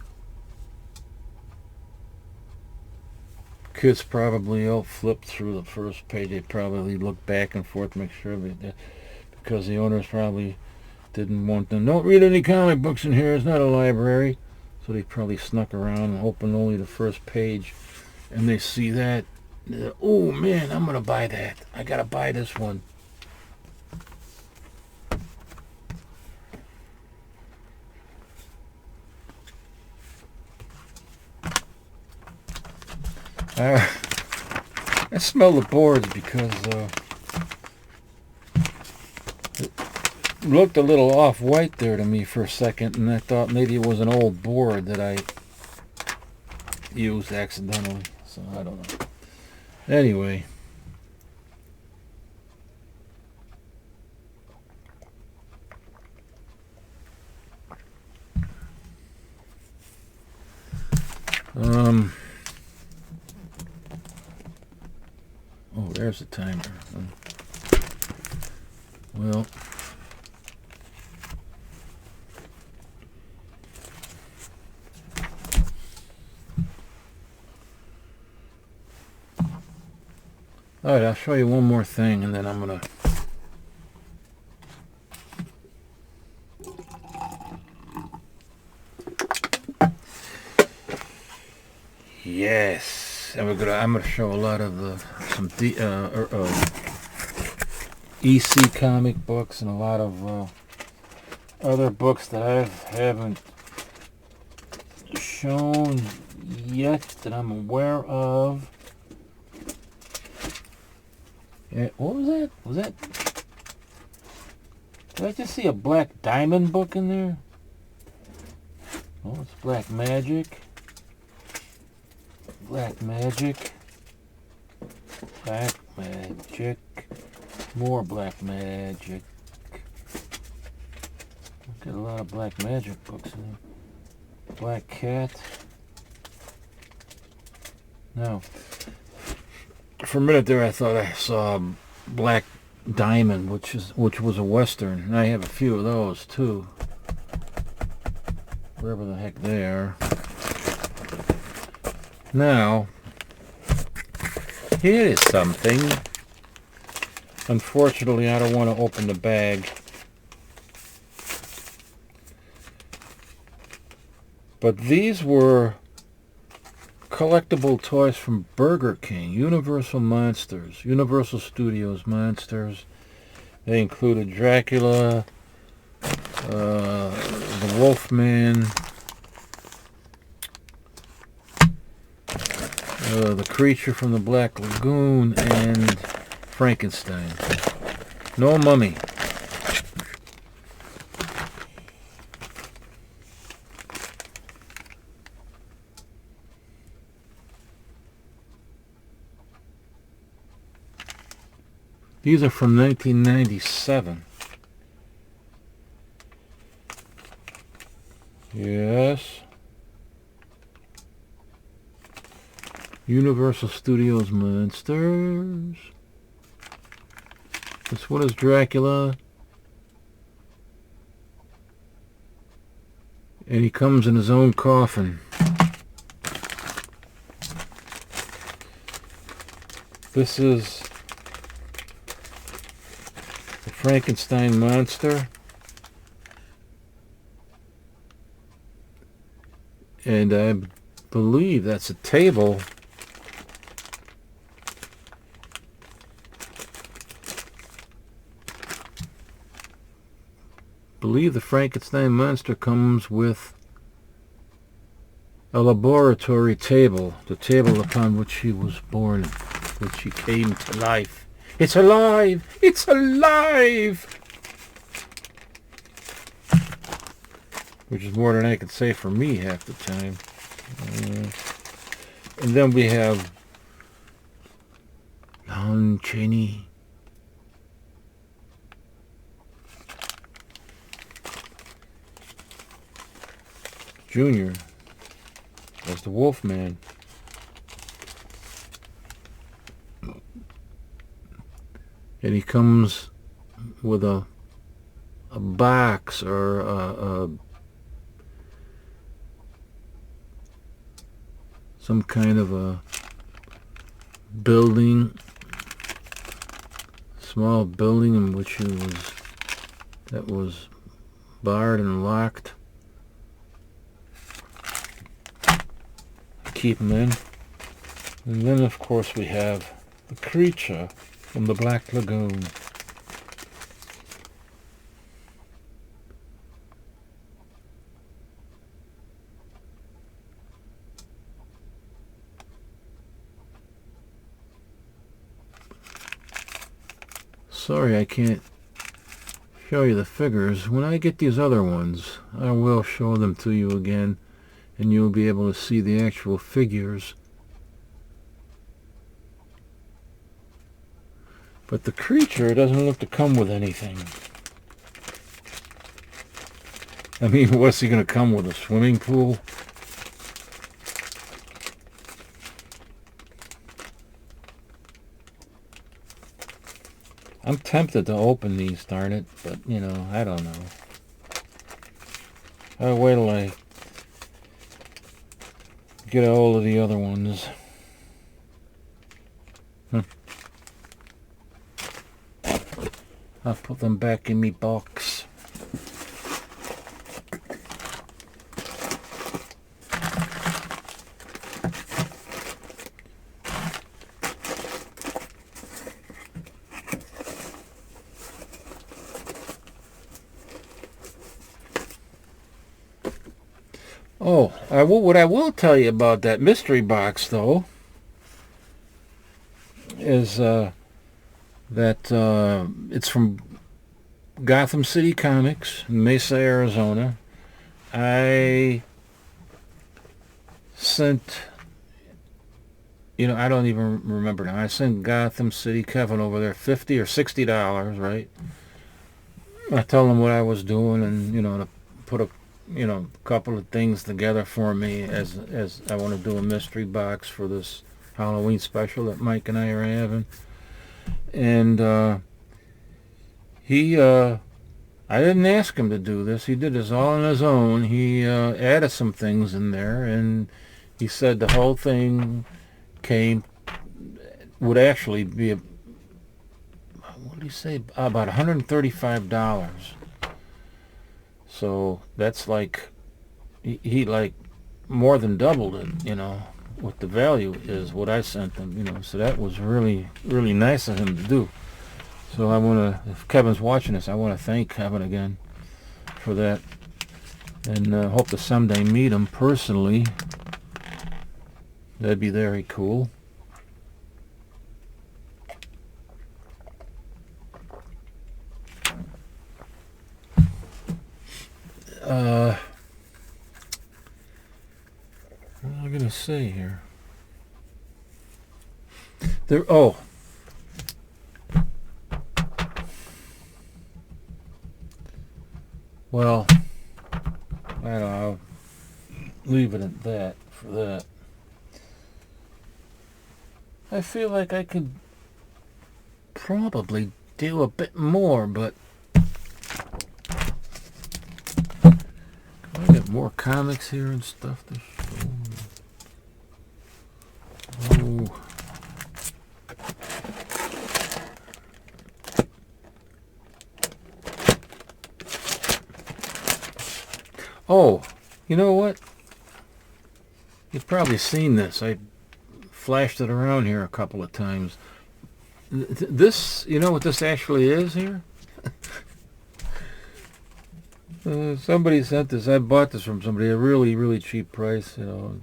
Kids probably all flipped through the first page. They probably looked back and forth to make sure because the owners probably didn't want them. Don't read any comic books in here. It's not a library. So they probably snuck around and opened only the first page. And they see that. Oh man, I'm going to buy that. I got to buy this one. I smell the boards because it looked a little off-white there to me for a second, and I thought maybe it was an old board that I used accidentally, so I don't know. Anyway. Oh, there's the timer. Well, all right, I'll show you one more thing, and then I'm gonna yes, and I'm gonna show a lot of some EC comic books and a lot of other books that I haven't shown yet that I'm aware of. Yeah, what was that? Was that? Did I just see a Black Diamond book in there? Oh, it's Black Magic. Black Magic. Black Magic. More Black Magic. Got a lot of Black Magic books in there. Black Cat. Now, for a minute there I thought I saw Black Diamond, which was a Western, and I have a few of those too. Wherever the heck they are. Now, here is something. Unfortunately, I don't want to open the bag. But these were collectible toys from Burger King, Universal Monsters, Universal Studios Monsters. They included Dracula, the Wolfman, the creature from the Black Lagoon, and Frankenstein. No mummy. These are from 1997. Yes. Universal Studios Monsters. This one is Dracula. And he comes in his own coffin. This is the Frankenstein monster. And I believe that's a table. I believe the Frankenstein monster comes with a laboratory table, the table upon which he was born, which he came to life. It's alive! It's alive! Which is more than I could say for me half the time. And then we have Lon Chaney. Jr. as the Wolfman. And he comes with a box or some kind of a building, small building in which that was barred and locked. Keep him in. And then of course we have the creature from the Black Lagoon. Sorry I can't show you the figures. When I get these other ones, I will show them to you again, and you'll be able to see the actual figures. But the creature doesn't look to come with anything. I mean, what's he going to come with? A swimming pool? I'm tempted to open these, darn it, but, you know, I don't know. I'll wait till I get a hold of the other ones. I'll put them back in me box. Oh, what I will tell you about that mystery box, though, is that it's from Gotham City Comics in Mesa, Arizona. I sent, I don't even remember now. I sent Gotham City Kevin over there $50 or $60, right? I told him what I was doing, and to put a couple of things together for me as I want to do a mystery box for this Halloween special that Mike and I are having. And I didn't ask him to do this. He did this all on his own. He added some things in there, and he said the whole thing would actually be what did he say? About $135. So that's like he like more than doubled it, what the value is, what I sent them, so that was really, really nice of him to do. So I want to, if Kevin's watching this, I want to thank Kevin again for that, and hope to someday meet him personally. That'd be very cool. What am I going to say here? Well, I'll leave it at that for that. I feel like I could probably do a bit more, but I got more comics here and stuff to show. Oh, you know what? You've probably seen this. I flashed it around here a couple of times. This, you know what this actually is here? Somebody sent this. I bought this from somebody at a really, really cheap price. You know,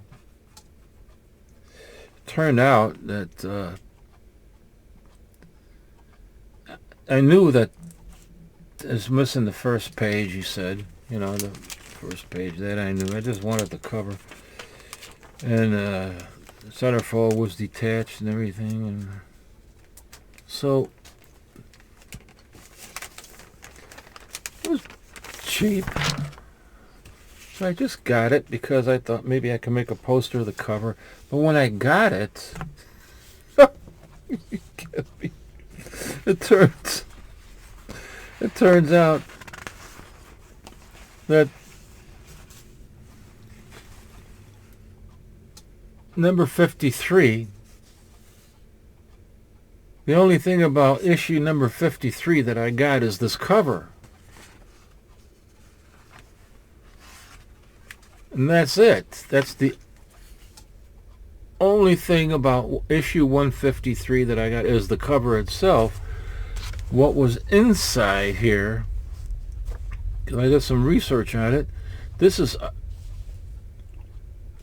it turned out that I knew that it's missing the first page. He said, you know, the first page that I knew. I just wanted the cover, and the centerfold was detached and everything, and so it was cheap. So I just got it because I thought maybe I could make a poster of the cover. But when I got it, it turns out that number 53, the only thing about issue number 53 that I got is this cover. And that's it. That's the only thing about issue 153 that I got is the cover itself. What was inside here, because I did some research on it, this is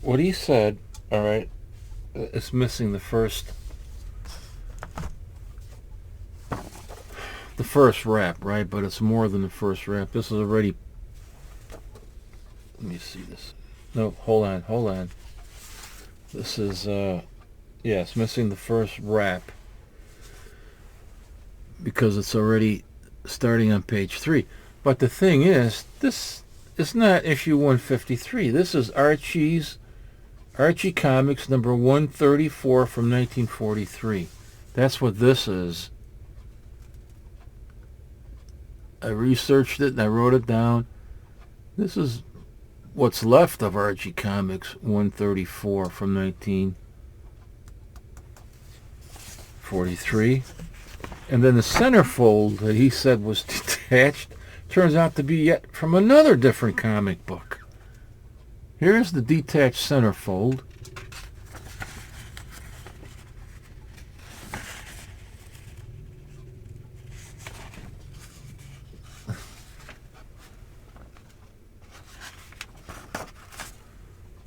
what he said. All right, it's missing the first wrap, right? But it's more than the first wrap. This is already, let me see this. No, hold on. This is, yeah, it's missing the first wrap because it's already starting on page 3. But the thing is, this is not issue 153. This is Archie Comics number 134 from 1943. That's what this is. I researched it and I wrote it down. This is what's left of Archie Comics 134 from 1943. And then the centerfold that he said was detached turns out to be yet from another different comic book. Here's the detached centerfold.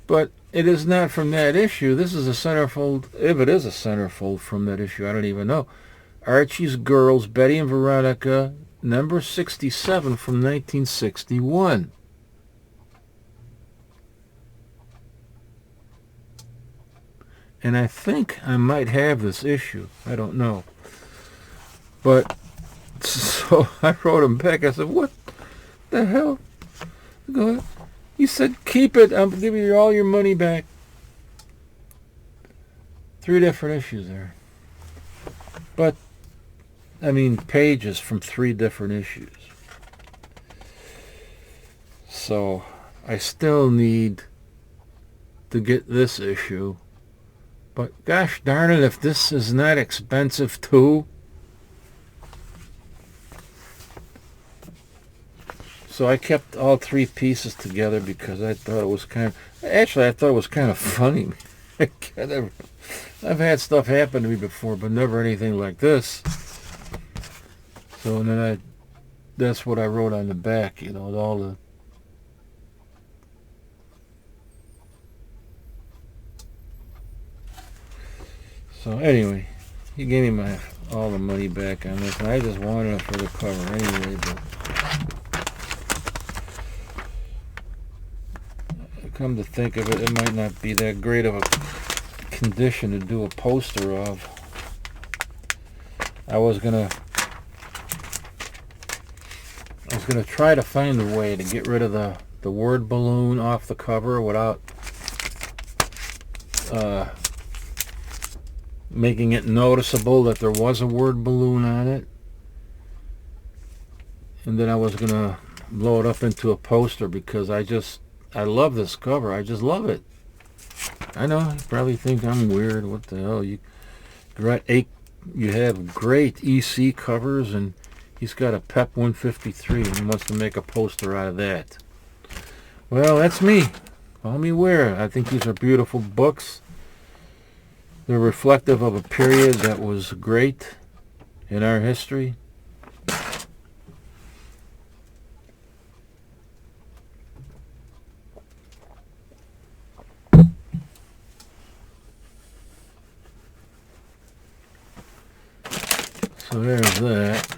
But it is not from that issue. This is a centerfold. If it is a centerfold from that issue, I don't even know. Archie's Girls, Betty and Veronica, number 67 from 1961. And I think I might have this issue. I don't know. But, so I wrote him back. I said, what the hell? Go ahead. He said, keep it. I'm giving you all your money back. 3 different issues there. But, I mean, pages from 3 different issues. So, I still need to get this issue. But, gosh darn it, if this is not expensive too. So I kept all 3 pieces together because I thought it was kind of... Actually, I thought it was kind of funny. I've had stuff happen to me before, but never anything like this. So and then that's what I wrote on the back, you know, all the... So anyway, he gave me all the money back on this, and I just wanted it for the cover anyway, but... Come to think of it, it might not be that great of a condition to do a poster of. I was gonna try to find a way to get rid of the word balloon off the cover without making it noticeable that there was a word balloon on it. And then I was gonna blow it up into a poster because I love this cover. I just love it. I know you probably think I'm weird. What the hell? You have great EC covers, and he's got a PEP 153 and he wants to make a poster out of that. Well, that's me. Call me weird. I think these are beautiful books. They're reflective of a period that was great in our history. So there's that.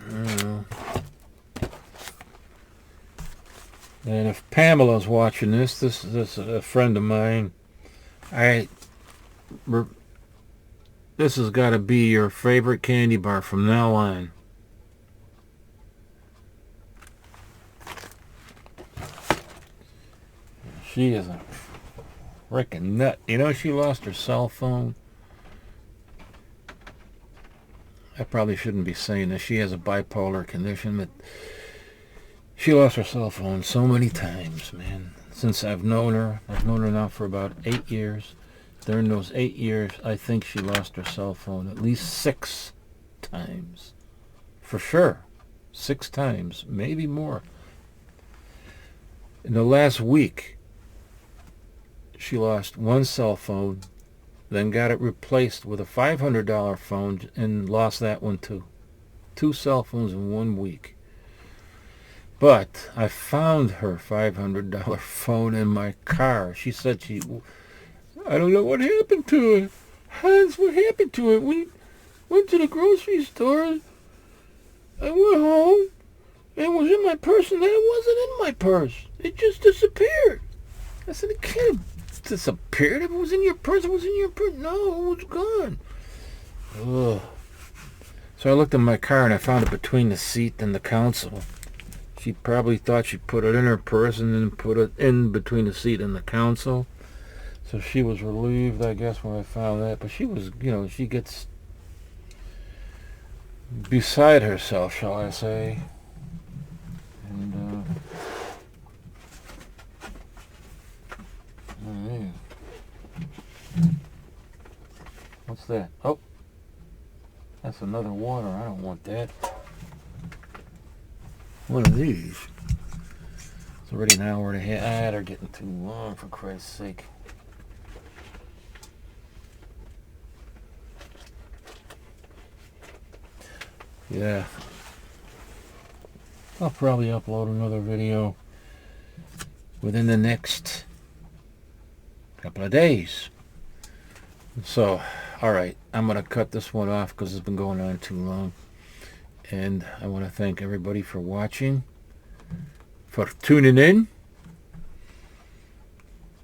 And if Pamela's watching this is a friend of mine. This has got to be your favorite candy bar from now on. She is a freaking nut. You know, she lost her cell phone. I probably shouldn't be saying this. She has a bipolar condition, but she lost her cell phone so many times, man. Since I've known her now for about 8 years. During those 8 years, I think she lost her cell phone at least 6 times. For sure. 6 times, maybe more. In the last week, she lost one cell phone, then got it replaced with a $500 phone and lost that one too. 2 cell phones in 1 week. But I found her $500 phone in my car. She said I don't know what happened to it. Hans, what happened to it? We went to the grocery store. I went home. It was in my purse, and then it wasn't in my purse. It just disappeared. I said, it can't have disappeared. If it was in your purse, it was in your purse. No, it was gone. Ugh. So I looked in my car, and I found it between the seat and the console. She probably thought she put it in her purse and then put it in between the seat and the console. So she was relieved, I guess, when I found that. But she was, she gets beside herself, shall I say. And, what's that? Oh, that's another water. I don't want that. One of these. It's already an hour and a half. They're getting too long, for Christ's sake. Yeah. I'll probably upload another video within the next couple of days. So, alright, I'm going to cut this one off because it's been going on too long. And I want to thank everybody for watching, for tuning in.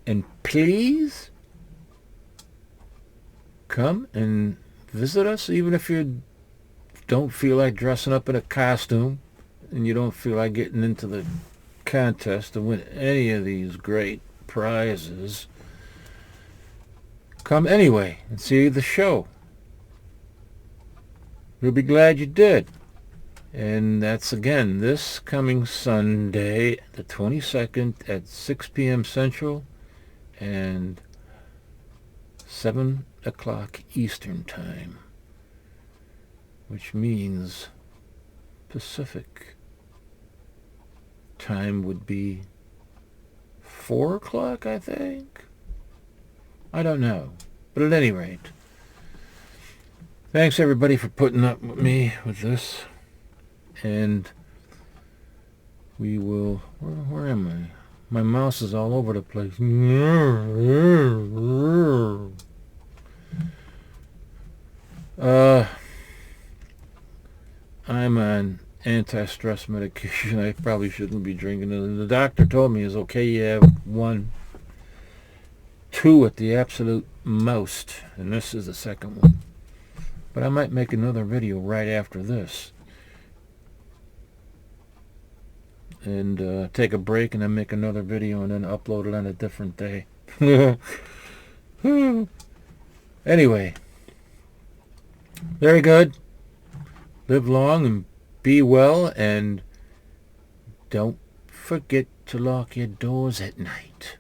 And please come and visit us, even if you don't feel like dressing up in a costume and you don't feel like getting into the contest to win any of these great prizes. Come anyway and see the show. You'll be glad you did. And that's, again, this coming Sunday, the 22nd at 6 p.m. Central and 7 o'clock Eastern Time, which means Pacific time would be 4 o'clock, I think. I don't know. But at any rate, thanks everybody for putting up with me with this. And we will... Where am I? My mouse is all over the place. I'm on anti-stress medication. I probably shouldn't be drinking it. The doctor told me it's okay you have 1, 2 at the absolute most. And this is the second one. But I might make another video right after this. And take a break and then make another video and then upload it on a different day. Anyway, very good. Live long and be well, and don't forget to lock your doors at night.